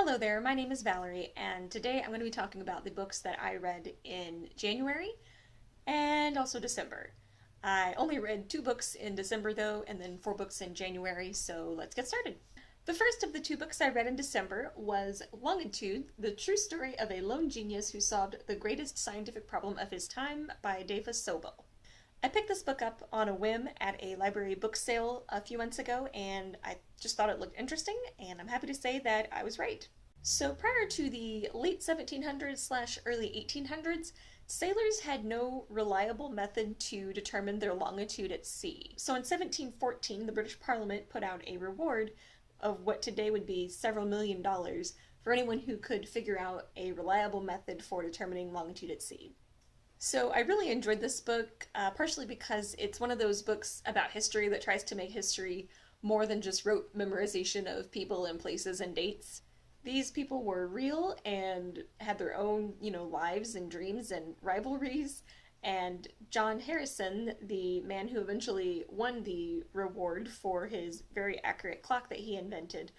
Hello there, my name is Valerie, and today I'm going to be talking about the books that I read in January and also December. I only read 2 books in December though, and then 4 books in January, so let's get started. The first of the 2 books I read in December was Longitude, the true story of a lone genius who solved the greatest scientific problem of his time by Davis Sobel. I picked this book up on a whim at a library book sale a few months ago, and I just thought it looked interesting, and I'm happy to say that I was right. So prior to the late 1700s/early 1800s, sailors had no reliable method to determine their longitude at sea. So in 1714, the British Parliament put out a reward of what today would be several $1 million for anyone who could figure out a reliable method for determining longitude at sea. So I really enjoyed this book, partially because it's one of those books about history that tries to make history more than just rote memorization of people and places and dates. These people were real and had their own, lives and dreams and rivalries. And John Harrison, the man who eventually won the reward for his very accurate clock that he invented,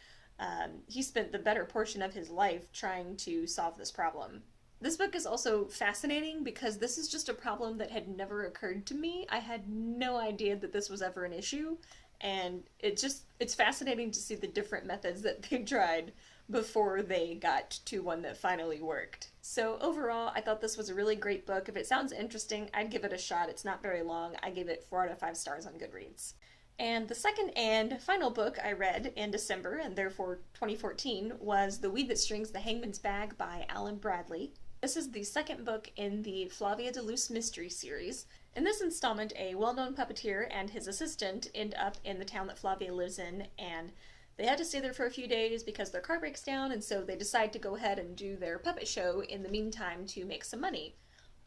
he spent the better portion of his life trying to solve this problem. This book is also fascinating because this is just a problem that had never occurred to me. I had no idea that this was ever an issue, and it's fascinating to see the different methods that they tried before they got to one that finally worked. So overall, I thought this was a really great book. If it sounds interesting, I'd give it a shot. It's not very long. I gave it 4 out of 5 stars on Goodreads. And the second and final book I read in December, and therefore 2014, was The Weed That Strings the Hangman's Bag by Alan Bradley. This is the second book in the Flavia de Luce mystery series. In this installment, a well-known puppeteer and his assistant end up in the town that Flavia lives in, and they had to stay there for a few days because their car breaks down, and so they decide to go ahead and do their puppet show in the meantime to make some money.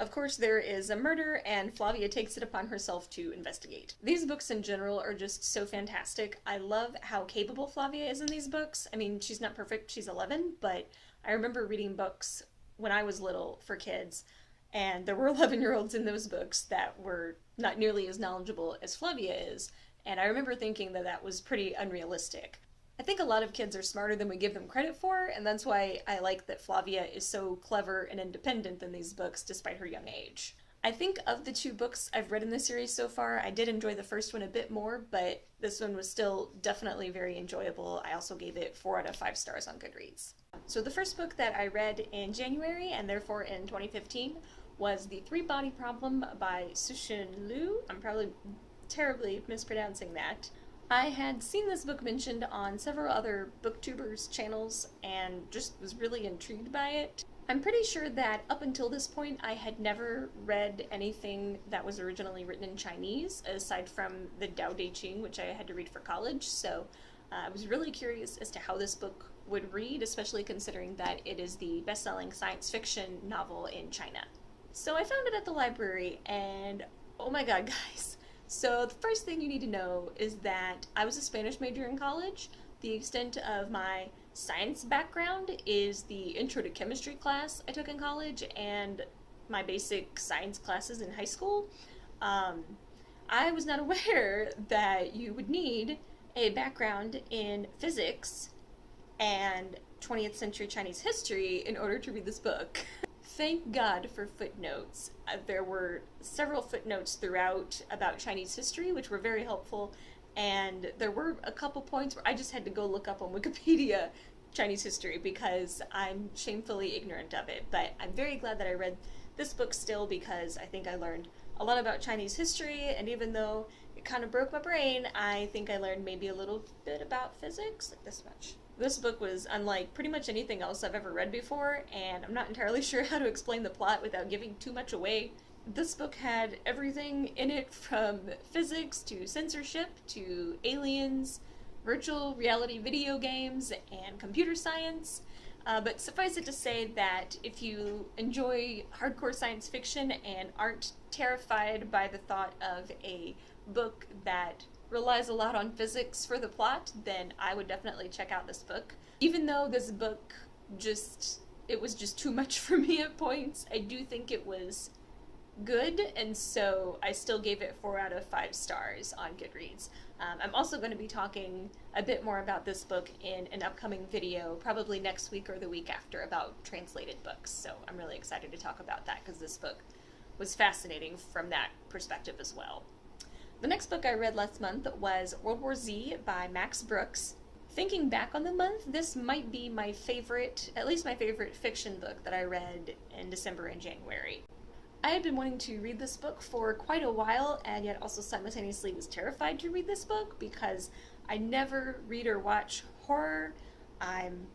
Of course, there is a murder, and Flavia takes it upon herself to investigate. These books in general are just so fantastic. I love how capable Flavia is in these books. I mean, she's not perfect, she's 11, but I remember reading books when I was little for kids, and there were 11-year-olds in those books that were not nearly as knowledgeable as Flavia is, and I remember thinking that that was pretty unrealistic. I think a lot of kids are smarter than we give them credit for, and that's why I like that Flavia is so clever and independent in these books despite her young age. I think of the 2 books I've read in this series so far, I did enjoy the first one a bit more, but this one was still definitely very enjoyable. I also gave it 4 out of 5 stars on Goodreads. So the first book that I read in January, and therefore in 2015, was The Three-Body Problem by Cixin Liu. I'm probably terribly mispronouncing that. I had seen this book mentioned on several other booktubers' channels and just was really intrigued by it. I'm pretty sure that up until this point I had never read anything that was originally written in Chinese, aside from the Tao Te Ching, which I had to read for college, so I was really curious as to how this book would read, especially considering that it is the best-selling science fiction novel in China. So I found it at the library, and oh my god, guys. So the first thing you need to know is that I was a Spanish major in college. The extent of my science background is the Intro to Chemistry class I took in college and my basic science classes in high school. I was not aware that you would need a background in physics and 20th century Chinese history in order to read this book. Thank God for footnotes. There were several footnotes throughout about Chinese history, which were very helpful, and there were a couple points where I just had to go look up on Wikipedia Chinese history because I'm shamefully ignorant of it. But I'm very glad that I read this book still because I think I learned a lot about Chinese history, and even though it kind of broke my brain, I think I learned maybe a little bit about physics, like this much. This book was unlike pretty much anything else I've ever read before, and I'm not entirely sure how to explain the plot without giving too much away. This book had everything in it from physics to censorship to aliens, virtual reality video games, and computer science. But suffice it to say that if you enjoy hardcore science fiction and aren't terrified by the thought of a book that relies a lot on physics for the plot, then I would definitely check out this book. Even though this book it was just too much for me at points, I do think it was good, and so I still gave it 4 out of 5 stars on Goodreads. I'm also going to be talking a bit more about this book in an upcoming video, probably next week or the week after, about translated books. So I'm really excited to talk about that because this book was fascinating from that perspective as well. The next book I read last month was World War Z by Max Brooks. Thinking back on the month, this might be my favorite, at least my favorite fiction book that I read in December and January. I had been wanting to read this book for quite a while, and yet also simultaneously was terrified to read this book because I never read or watch horror. I'm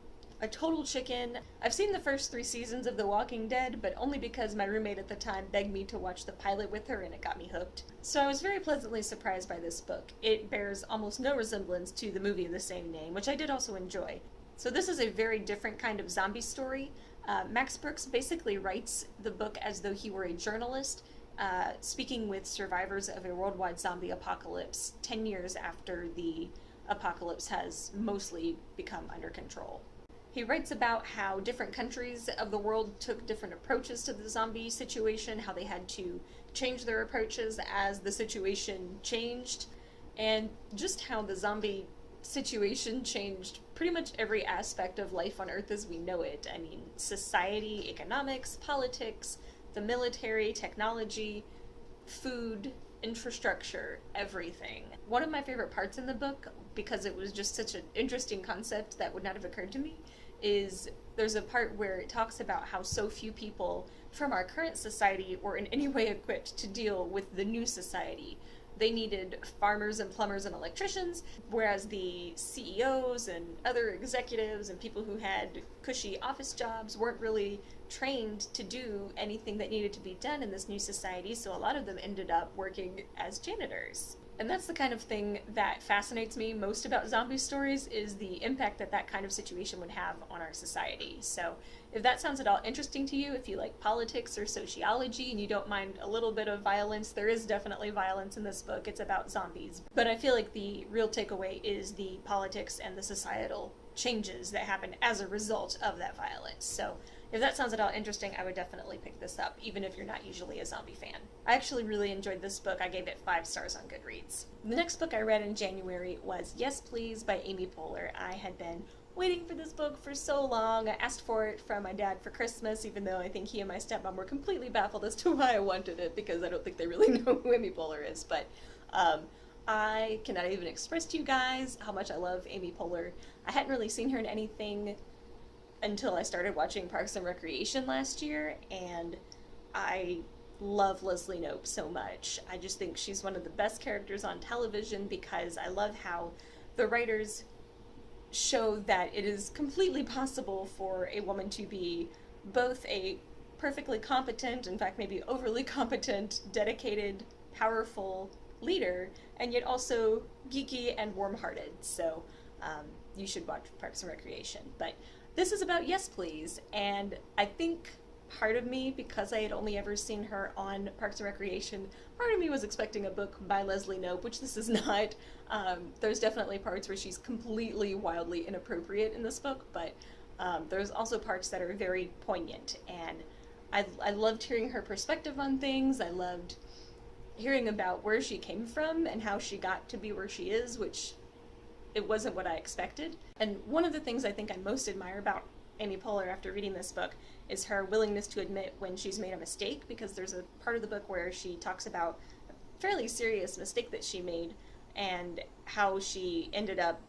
a total chicken. I've seen the first 3 seasons of The Walking Dead, but only because my roommate at the time begged me to watch the pilot with her and it got me hooked. So I was very pleasantly surprised by this book. It bears almost no resemblance to the movie of the same name, which I did also enjoy. So this is a very different kind of zombie story. Max Brooks basically writes the book as though he were a journalist, speaking with survivors of a worldwide zombie apocalypse 10 years after the apocalypse has mostly become under control. He writes about how different countries of the world took different approaches to the zombie situation, how they had to change their approaches as the situation changed, and just how the zombie situation changed pretty much every aspect of life on Earth as we know it. I mean, society, economics, politics, the military, technology, food, infrastructure, everything. One of my favorite parts in the book, because it was just such an interesting concept that would not have occurred to me, is there's a part where it talks about how so few people from our current society were in any way equipped to deal with the new society. They needed farmers and plumbers and electricians, whereas the CEOs and other executives and people who had cushy office jobs weren't really trained to do anything that needed to be done in this new society, so a lot of them ended up working as janitors. And that's the kind of thing that fascinates me most about zombie stories, is the impact that that kind of situation would have on our society. So if that sounds at all interesting to you, if you like politics or sociology and you don't mind a little bit of violence, there is definitely violence in this book. It's about zombies. But I feel like the real takeaway is the politics and the societal changes that happen as a result of that violence. So if that sounds at all interesting, I would definitely pick this up, even if you're not usually a zombie fan. I actually really enjoyed this book. I gave it 5 stars on Goodreads. The next book I read in January was Yes Please by Amy Poehler. I had been waiting for this book for so long. I asked for it from my dad for Christmas, even though I think he and my stepmom were completely baffled as to why I wanted it, because I don't think they really know who Amy Poehler is. But I cannot even express to you guys how much I love Amy Poehler. I hadn't really seen her in anything until I started watching Parks and Recreation last year, and I love Leslie Knope so much. I just think she's one of the best characters on television because I love how the writers show that it is completely possible for a woman to be both a perfectly competent, in fact maybe overly competent, dedicated, powerful leader, and yet also geeky and warm-hearted. So you should watch Parks and Recreation. But this is about Yes Please, and I think part of me, because I had only ever seen her on Parks and Recreation, part of me was expecting a book by Leslie Knope, which this is not. There's definitely parts where she's completely wildly inappropriate in this book, but there's also parts that are very poignant, and I loved hearing her perspective on things. I loved hearing about where she came from and how she got to be where she is, which it wasn't what I expected. And one of the things I think I most admire about Amy Poehler after reading this book is her willingness to admit when she's made a mistake, because there's a part of the book where she talks about a fairly serious mistake that she made and how she ended up,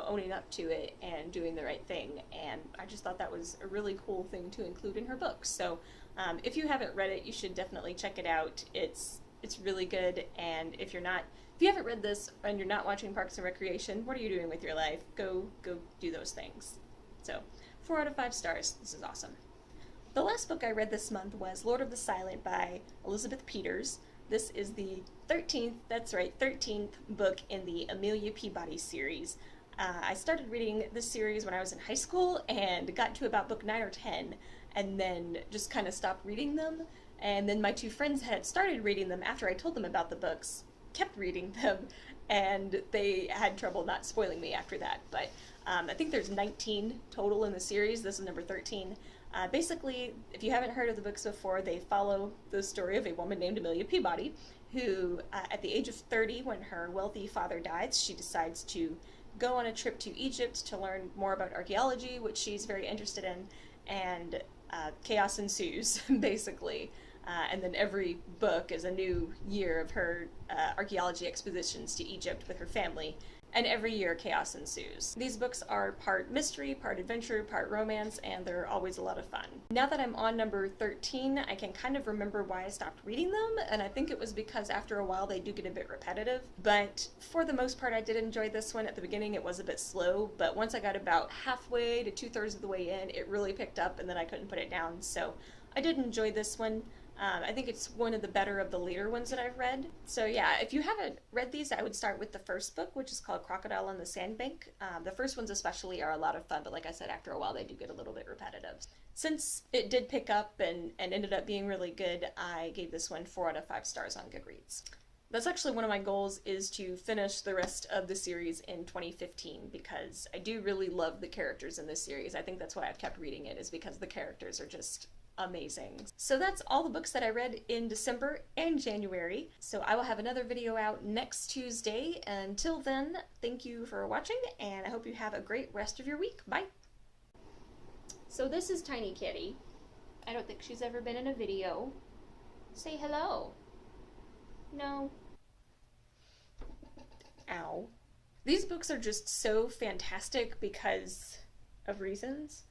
owning up to it and doing the right thing. And I just thought that was a really cool thing to include in her book. So if you haven't read it, you should definitely check it out. It's really good, and if you haven't read this and you're not watching Parks and Recreation, what are you doing with your life? Go do those things. So 4 out of 5 stars. This is awesome. The last book I read this month was Lord of the Silent by Elizabeth Peters. This is the 13th book in the Amelia Peabody series. I started reading this series when I was in high school and got to about book 9 or 10 and then just kind of stopped reading them. And then my 2 friends had started reading them after I told them about the books, kept reading them, and they had trouble not spoiling me after that. But I think there's 19 total in the series. This is number 13. Basically, if you haven't heard of the books before, they follow the story of a woman named Amelia Peabody, who, at the age of 30, when her wealthy father dies, she decides to go on a trip to Egypt to learn more about archaeology, which she's very interested in, and chaos ensues, basically. And then every book is a new year of her archaeology expeditions to Egypt with her family, and every year chaos ensues. These books are part mystery, part adventure, part romance, and they're always a lot of fun. Now that I'm on number 13, I can kind of remember why I stopped reading them, and I think it was because after a while they do get a bit repetitive. But for the most part, I did enjoy this one. At the beginning it was a bit slow, but once I got about halfway to 2/3 of the way in, it really picked up, and then I couldn't put it down. So I did enjoy this one. I think it's one of the better of the later ones that I've read. So yeah, if you haven't read these, I would start with the first book, which is called Crocodile on the Sandbank. The first ones especially are a lot of fun, but like I said, after a while they do get a little bit repetitive. Since it did pick up and ended up being really good, I gave this one 4 out of 5 stars on Goodreads. That's actually one of my goals, is to finish the rest of the series in 2015, because I do really love the characters in this series. I think that's why I've kept reading it, is because the characters are just amazing. So that's all the books that I read in December and January. So I will have another video out next Tuesday. Until then, thank you for watching, and I hope you have a great rest of your week. Bye! So this is Tiny Kitty. I don't think she's ever been in a video. Say hello. No. Ow. These books are just so fantastic because of reasons.